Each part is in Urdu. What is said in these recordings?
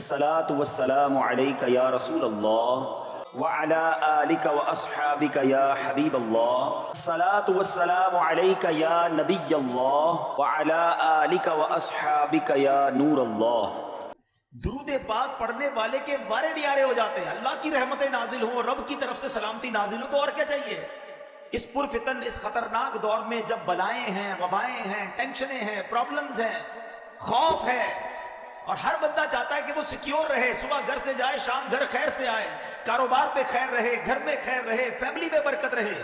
الصلاۃ والسلام علیک یا رسول اللہ وعلی آلک واصحابک یا حبیب اللہ، الصلاۃ والسلام علیک یا نبی اللہ وعلی آلک واصحابک یا نور اللہ۔ درود پاک پڑھنے والے کے بارے نیارے ہو جاتے ہیں، اللہ کی رحمتیں نازل ہوں، رب کی طرف سے سلامتی نازل ہو، تو اور کیا چاہیے؟ اس پرفتن اس خطرناک دور میں جب بلائیں ہیں، وبائیں ہیں، ٹینشنیں ہیں، پرابلمز ہیں، خوف ہے، اور ہر بندہ چاہتا ہے کہ وہ سیکیور رہے، صبح گھر سے جائے شام گھر خیر سے آئے، کاروبار پہ خیر رہے، گھر میں خیر رہے، فیملی میں برکت رہے،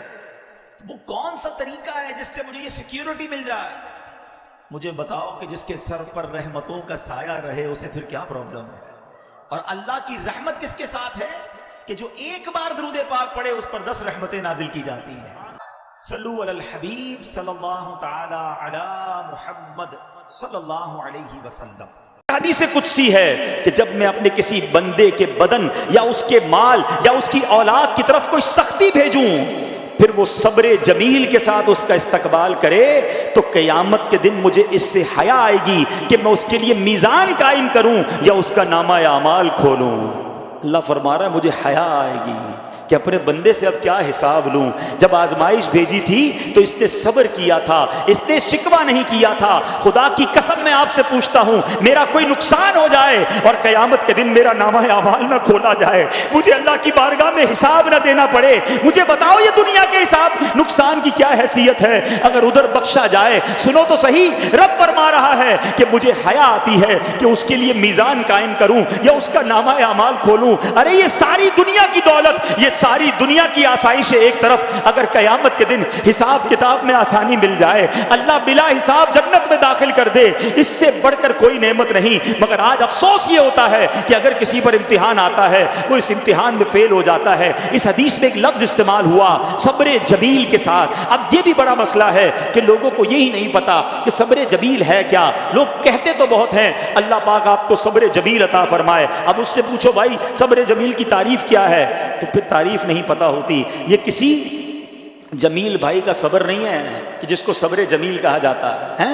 وہ کون سا طریقہ ہے جس سے مجھے یہ سیکیورٹی مل جائے؟ مجھے بتاؤ کہ جس کے سر پر رحمتوں کا سایہ رہے اسے پھر کیا پرابلم ہے؟ اور اللہ کی رحمت کس کے ساتھ ہے کہ جو ایک بار درود پاک پڑھے اس پر 10 رحمتیں نازل کی جاتی ہیں۔ صلو علی الحبیب صلی اللہ تعالی علی محمد صلی اللہ علیہ وسلم۔ حدیث قدسی ہے کہ جب میں اپنے کسی بندے کے بدن یا اس کے مال یا اس کی اولاد کی طرف کوئی سختی بھیجوں، پھر وہ صبر جمیل کے ساتھ اس کا استقبال کرے، تو قیامت کے دن مجھے اس سے حیا آئے گی کہ میں اس کے لیے میزان قائم کروں یا اس کا نامہ اعمال کھولوں۔ اللہ فرما رہا ہے مجھے حیا آئے گی کہ اپنے بندے سے اب کیا حساب لوں۔ جب آزمائش بھیجی تھی تو اس نے صبر کیا تھا، اس نے شکوہ نہیں کیا تھا۔ خدا کی قسم میں آپ سے پوچھتا ہوں، میرا کوئی نقصان ہو جائے اور قیامت کے دن میرا نامہ اعمال نہ کھولا جائے، مجھے اللہ کی بارگاہ میں حساب نہ دینا پڑے، مجھے بتاؤ یہ دنیا کے حساب نقصان کی کیا حیثیت ہے اگر ادھر بخشا جائے؟ سنو تو صحیح، رب فرما رہا ہے کہ مجھے حیا آتی ہے کہ اس کے لیے میزان قائم کروں یا اس کا نامہ اعمال کھولوں۔ ارے یہ ساری دنیا کی دولت، یہ ساری دنیا کی آسائش ایک طرف، اگر قیامت کے دن حساب کتاب میں آسانی مل جائے، اللہ بلا حساب جنت میں داخل کر دے، اس سے بڑھ کر کوئی نعمت نہیں۔ مگر آج افسوس یہ ہوتا ہے کہ اگر کسی پر امتحان آتا ہے، وہ اس امتحان میں فیل ہو جاتا ہے۔ اس حدیث میں ایک لفظ استعمال ہوا صبر جمیل کے ساتھ۔ اب یہ بھی بڑا مسئلہ ہے کہ لوگوں کو یہی نہیں پتا کہ صبر جمیل ہے کیا۔ لوگ کہتے تو بہت ہیں اللہ پاک آپ کو صبر جمیل عطا فرمائے، اب اس سے پوچھو بھائی صبر جمیل کی تعریف کیا ہے، تو پھر تعریف نہیں پتا ہوتی۔ یہ کسی جمیل بھائی کا صبر نہیں ہے کہ جس کو صبر جمیل کہا جاتا ہے۔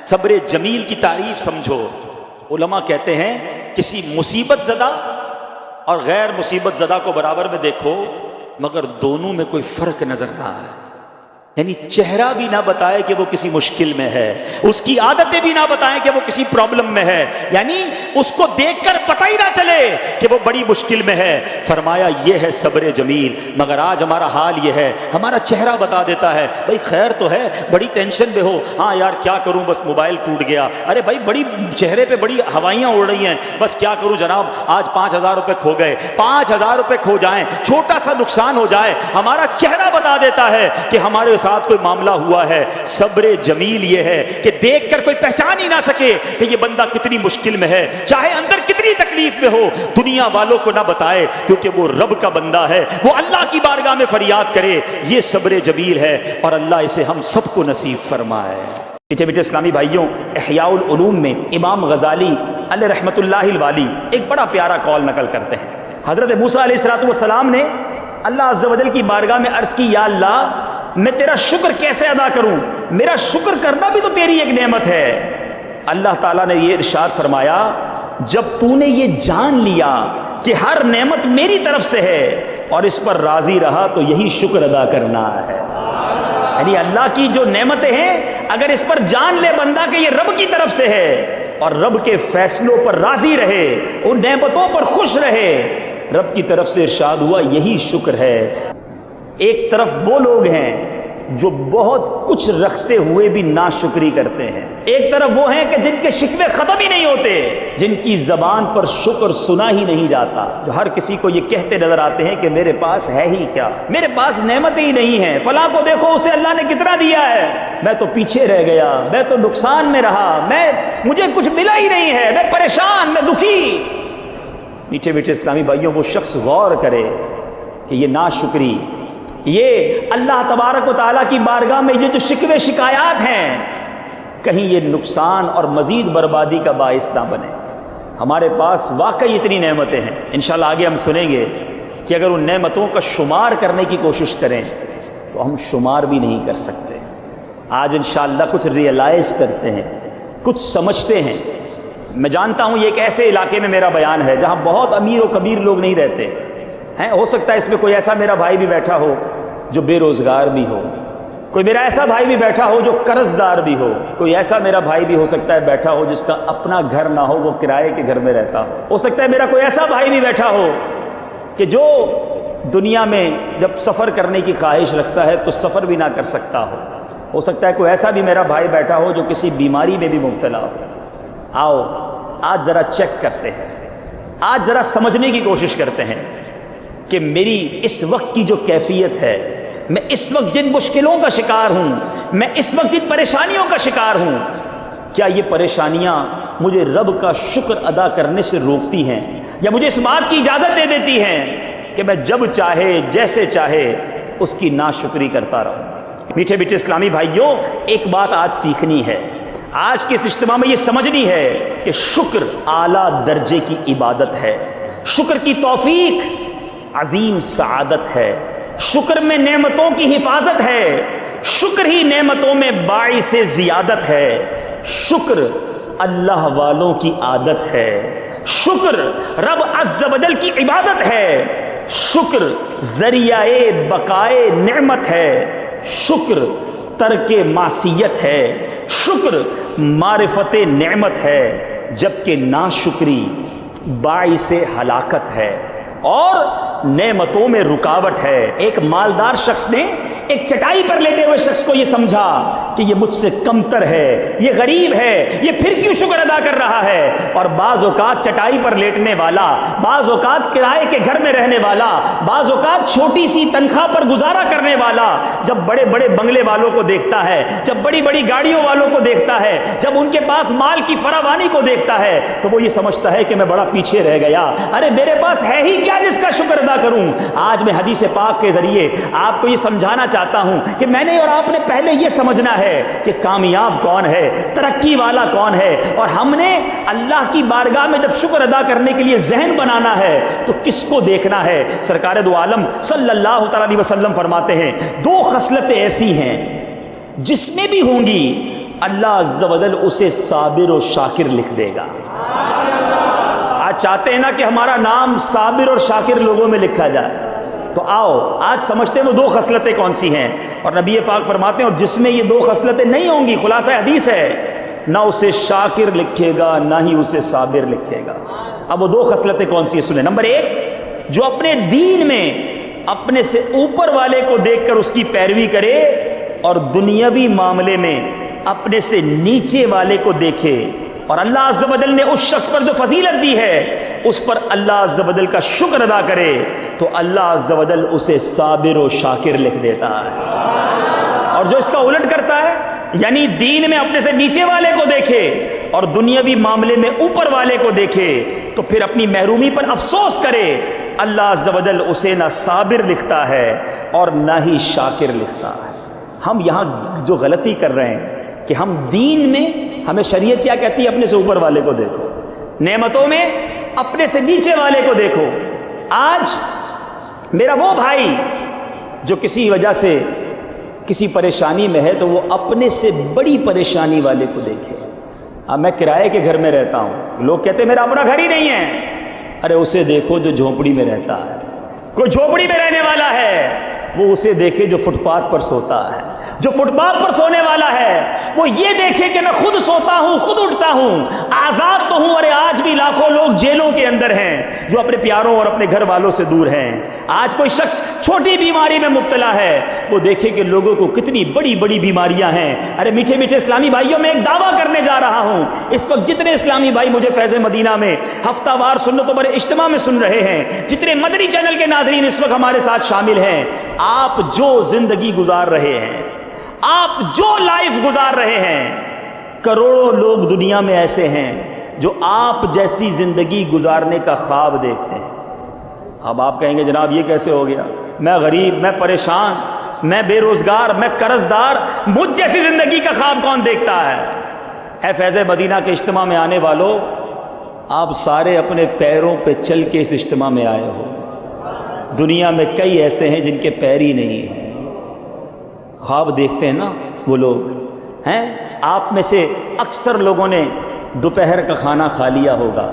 صبر جمیل کی تعریف سمجھو۔ علماء کہتے ہیں کسی مصیبت زدہ اور غیر مصیبت زدہ کو برابر میں دیکھو، مگر دونوں میں کوئی فرق نظر نہ آئے، یعنی چہرہ بھی نہ بتائے کہ وہ کسی مشکل میں ہے، اس کی عادتیں بھی نہ بتائیں کہ وہ کسی پرابلم میں ہے، یعنی اس کو دیکھ کر پتہ ہی نہ چلے کہ وہ بڑی مشکل میں ہے۔ فرمایا یہ ہے صبر جمیل۔ مگر آج ہمارا حال یہ ہے، ہمارا چہرہ بتا دیتا ہے بھائی خیر تو ہے، بڑی ٹینشن میں ہو، ہاں یار کیا کروں بس موبائل ٹوٹ گیا، ارے بھائی بڑی چہرے پہ بڑی ہوائیاں اڑ رہی ہیں، بس کیا کروں جناب آج 5000 روپے کھو گئے۔ 5000 روپے کھو جائیں، چھوٹا سا نقصان ہو جائے، ہمارا چہرہ بتا دیتا ہے کہ ہمارے ساتھ کوئی معاملہ ہوا ہے۔ صبر جمیل یہ ہے کہ دیکھ کر کوئی پہچان ہی نہ سکے کہ یہ بندہ کتنی مشکل میں ہے، چاہے اندر کتنی تکلیف میں ہو، دنیا والوں کو نہ بتائے کیونکہ وہ رب کا بندہ ہے، وہ اللہ کی بارگاہ میں فریاد کرے۔ یہ صبر جمیل ہے اور اللہ اسے ہم سب کو نصیب فرمائے۔ پیچھے پیچھے اسلامی بھائیوں، احیاء العلوم میں امام غزالی علیہ رحمۃ اللہ الوالی ایک بڑا پیارا قول نقل کرتے ہیں۔ حضرت موسیٰ علیہ السلام نے اللہ عز و جل کی بارگاہ میں عرض کی، یا اللہ میں تیرا شکر کیسے ادا کروں، میرا شکر کرنا بھی تو تیری ایک نعمت ہے۔ اللہ تعالیٰ نے یہ ارشاد فرمایا، جب تو نے یہ جان لیا کہ ہر نعمت میری طرف سے ہے اور اس پر راضی رہا تو یہی شکر ادا کرنا ہے۔ یعنی اللہ کی جو نعمتیں ہیں اگر اس پر جان لے بندہ کہ یہ رب کی طرف سے ہے اور رب کے فیصلوں پر راضی رہے، ان نعمتوں پر خوش رہے، رب کی طرف سے ارشاد ہوا یہی شکر ہے۔ ایک طرف وہ لوگ ہیں جو بہت کچھ رکھتے ہوئے بھی ناشکری کرتے ہیں، ایک طرف وہ ہیں کہ جن کے شکوے ختم ہی نہیں ہوتے، جن کی زبان پر شکر سنا ہی نہیں جاتا، جو ہر کسی کو یہ کہتے نظر آتے ہیں کہ میرے پاس ہے ہی کیا، میرے پاس نعمتیں ہی نہیں ہیں، فلاں کو دیکھو اسے اللہ نے کتنا دیا ہے، میں تو پیچھے رہ گیا، میں تو نقصان میں رہا، مجھے کچھ ملا ہی نہیں ہے، میں پریشان، میں دکھی۔ پیچھے بیٹھے اسلامی بھائیوں، وہ شخص غور کرے کہ یہ ناشکری، یہ اللہ تبارک و تعالیٰ کی بارگاہ میں یہ جو شکوے شکایات ہیں، کہیں یہ نقصان اور مزید بربادی کا باعث نہ بنے۔ ہمارے پاس واقعی اتنی نعمتیں ہیں، انشاءاللہ آگے ہم سنیں گے کہ اگر ان نعمتوں کا شمار کرنے کی کوشش کریں تو ہم شمار بھی نہیں کر سکتے۔ آج انشاءاللہ کچھ ریئلائز کرتے ہیں، کچھ سمجھتے ہیں میں جانتا ہوں یہ ایک ایسے علاقے میں میرا بیان ہے جہاں بہت امیر و کبیر لوگ نہیں رہتے ہیں. ہو سکتا ہے اس میں کوئی ایسا میرا بھائی بھی بیٹھا ہو جو بے روزگار بھی ہو, کوئی میرا ایسا بھائی بھی بیٹھا ہو جو قرض دار بھی ہو, کوئی ایسا میرا بھائی بھی ہو سکتا ہے بیٹھا ہو جس کا اپنا گھر نہ ہو, وہ کرائے کے گھر میں رہتا ہو سکتا ہے میرا کوئی ایسا بھائی بھی بیٹھا ہو کہ جو دنیا میں جب سفر کرنے کی خواہش رکھتا ہے تو سفر بھی نہ کر سکتا ہو سکتا ہے کوئی ایسا بھی میرا بھائی بیٹھا ہو جو کسی بیماری میں بھی مبتلا ہو. آؤ آج ذرا چیک کرتے ہیں, آج ذرا سمجھنے کی کوشش کرتے ہیں کہ میری اس وقت کی جو کیفیت ہے, میں اس وقت جن مشکلوں کا شکار ہوں, میں اس وقت جن پریشانیوں کا شکار ہوں, کیا یہ پریشانیاں مجھے رب کا شکر ادا کرنے سے روکتی ہیں یا مجھے اس بات کی اجازت دے دیتی ہیں کہ میں جب چاہے جیسے چاہے اس کی ناشکری کرتا رہوں؟ میٹھے میٹھے اسلامی بھائیوں, ایک بات آج سیکھنی ہے, آج کے اس اجتماع میں یہ سمجھنی ہے کہ شکر اعلیٰ درجے کی عبادت ہے, شکر کی توفیق عظیم سعادت ہے, شکر میں نعمتوں کی حفاظت ہے, شکر ہی نعمتوں میں باعث زیادت ہے, شکر اللہ والوں کی عادت ہے, شکر رب عز و جل کی عبادت ہے, شکر ذریعہ بقائے نعمت ہے, شکر ترک معصیت ہے, شکر معرفت نعمت ہے, جبکہ ناشکری باعث ہلاکت ہے اور نعمتوں میں رکاوٹ ہے. ایک مالدار شخص نے ایک چٹائی پر لیٹے ہوئے شخص کو یہ سمجھا کہ یہ مجھ سے کمتر ہے, یہ غریب ہے, یہ پھر کیوں شکر ادا کر رہا ہے. اور بعض اوقات چٹائی پر لیٹنے والا, بعض اوقات کرائے کے گھر میں رہنے والا, بعض اوقات چھوٹی سی تنخواہ پر گزارا کرنے والا جب بڑے بڑے بنگلے والوں کو دیکھتا ہے, جب بڑی بڑی گاڑیوں والوں کو دیکھتا ہے, جب ان کے پاس مال کی فراوانی کو دیکھتا ہے تو وہ یہ سمجھتا ہے کہ میں بڑا پیچھے رہ گیا, ارے میرے پاس ہے ہی کیا جس کا شکر ادا کروں. آج میں حدیث پاک کے ذریعے آپ کو یہ سمجھانا چاہتا ہوں کہ میں نے اور آپ نے پہلے یہ سمجھنا ہے کہ کامیاب کون ہے, ترقی والا کون ہے, اور ہم نے اللہ کی بارگاہ میں جب شکر ادا کرنے کے لیے ذہن بنانا ہے تو کس کو دیکھنا ہے. سرکار دو عالم صلی اللہ تعالی علیہ وسلم فرماتے ہیں دو خصلتیں ایسی ہیں جس میں بھی ہوں گی اللہ عز و جل اسے صابر و شاکر لکھ دے گا. آج چاہتے ہیں نا کہ ہمارا نام صابر اور شاکر لوگوں میں لکھا جائے, تو آؤ آج سمجھتے ہیں وہ دو خصلتیں کون سی ہیں. اور نبی پاک فرماتے ہیں اور جس میں یہ دو خصلتیں نہیں ہوں گی, خلاصہ حدیث ہے, نہ اسے شاکر لکھے گا نہ ہی اسے صابر لکھے گا. اب وہ دو خصلتیں کون سی ہیں سنیں. نمبر ایک, جو اپنے دین میں اپنے سے اوپر والے کو دیکھ کر اس کی پیروی کرے اور دنیاوی معاملے میں اپنے سے نیچے والے کو دیکھے, اور اللہ عز و جل نے اس شخص پر جو فضیلت دی ہے اس پر اللہ عز و جل کا شکر ادا کرے تو اللہ عز و جل اسے صابر و شاکر لکھ دیتا ہے. اور جو اس کا الٹ کرتا ہے, یعنی دین میں اپنے سے نیچے والے کو دیکھے اور دنیاوی معاملے میں اوپر والے کو دیکھے تو پھر اپنی محرومی پر افسوس کرے, اللہ عز و جل اسے نہ صابر لکھتا ہے اور نہ ہی شاکر لکھتا ہے. ہم یہاں جو غلطی کر رہے ہیں کہ ہم دین میں, ہمیں شریعت کیا کہتی ہے, اپنے سے اوپر والے کو دیکھو, نعمتوں میں اپنے سے نیچے والے کو دیکھو. آج میرا وہ بھائی جو کسی وجہ سے کسی پریشانی میں ہے تو وہ اپنے سے بڑی پریشانی والے کو دیکھے. اب میں کرائے کے گھر میں رہتا ہوں, لوگ کہتے ہیں میرا اپنا گھر ہی نہیں ہے, ارے اسے دیکھو جو جھونپڑی میں رہتا ہے. کوئی جھونپڑی میں رہنے والا ہے وہ اسے دیکھے جو فٹ پاتھ پر سوتا ہے. جو فٹ پاتھ پر سونے والا ہے وہ یہ دیکھے کہ میں خود سوتا ہوں, خود اٹھتا ہوں, آزاد تو ہوں. ارے آج بھی لاکھوں لوگ جیلوں کے اندر ہیں جو اپنے پیاروں اور اپنے گھر والوں سے دور ہیں. آج کوئی شخص چھوٹی بیماری میں مبتلا ہے, وہ دیکھے کہ لوگوں کو کتنی بڑی بڑی بیماریاں ہیں. ارے میٹھے میٹھے اسلامی بھائیوں, میں ایک دعویٰ کرنے جا رہا ہوں, اس وقت جتنے اسلامی بھائی مجھے فیض مدینہ میں ہفتہ وار سنتوں پر اجتماع میں سن رہے ہیں, جتنے مدنی چینل کے ناظرین اس وقت ہمارے ساتھ شامل ہیں, آپ جو زندگی گزار رہے ہیں, آپ جو لائف گزار رہے ہیں, کروڑوں لوگ دنیا میں ایسے ہیں جو آپ جیسی زندگی گزارنے کا خواب دیکھتے ہیں. اب آپ کہیں گے جناب یہ کیسے ہو گیا, میں غریب, میں پریشان, میں بے روزگار, میں قرض دار, مجھ جیسی زندگی کا خواب کون دیکھتا ہے. اے فیض مدینہ کے اجتماع میں آنے والوں, آپ سارے اپنے پیروں پہ چل کے اس اجتماع میں آئے ہو. دنیا میں کئی ایسے ہیں جن کے پیر ہی نہیں ہیں. خواب دیکھتے ہیں نا وہ لوگ ہیں. آپ میں سے اکثر لوگوں نے دوپہر کا کھانا کھا لیا ہوگا,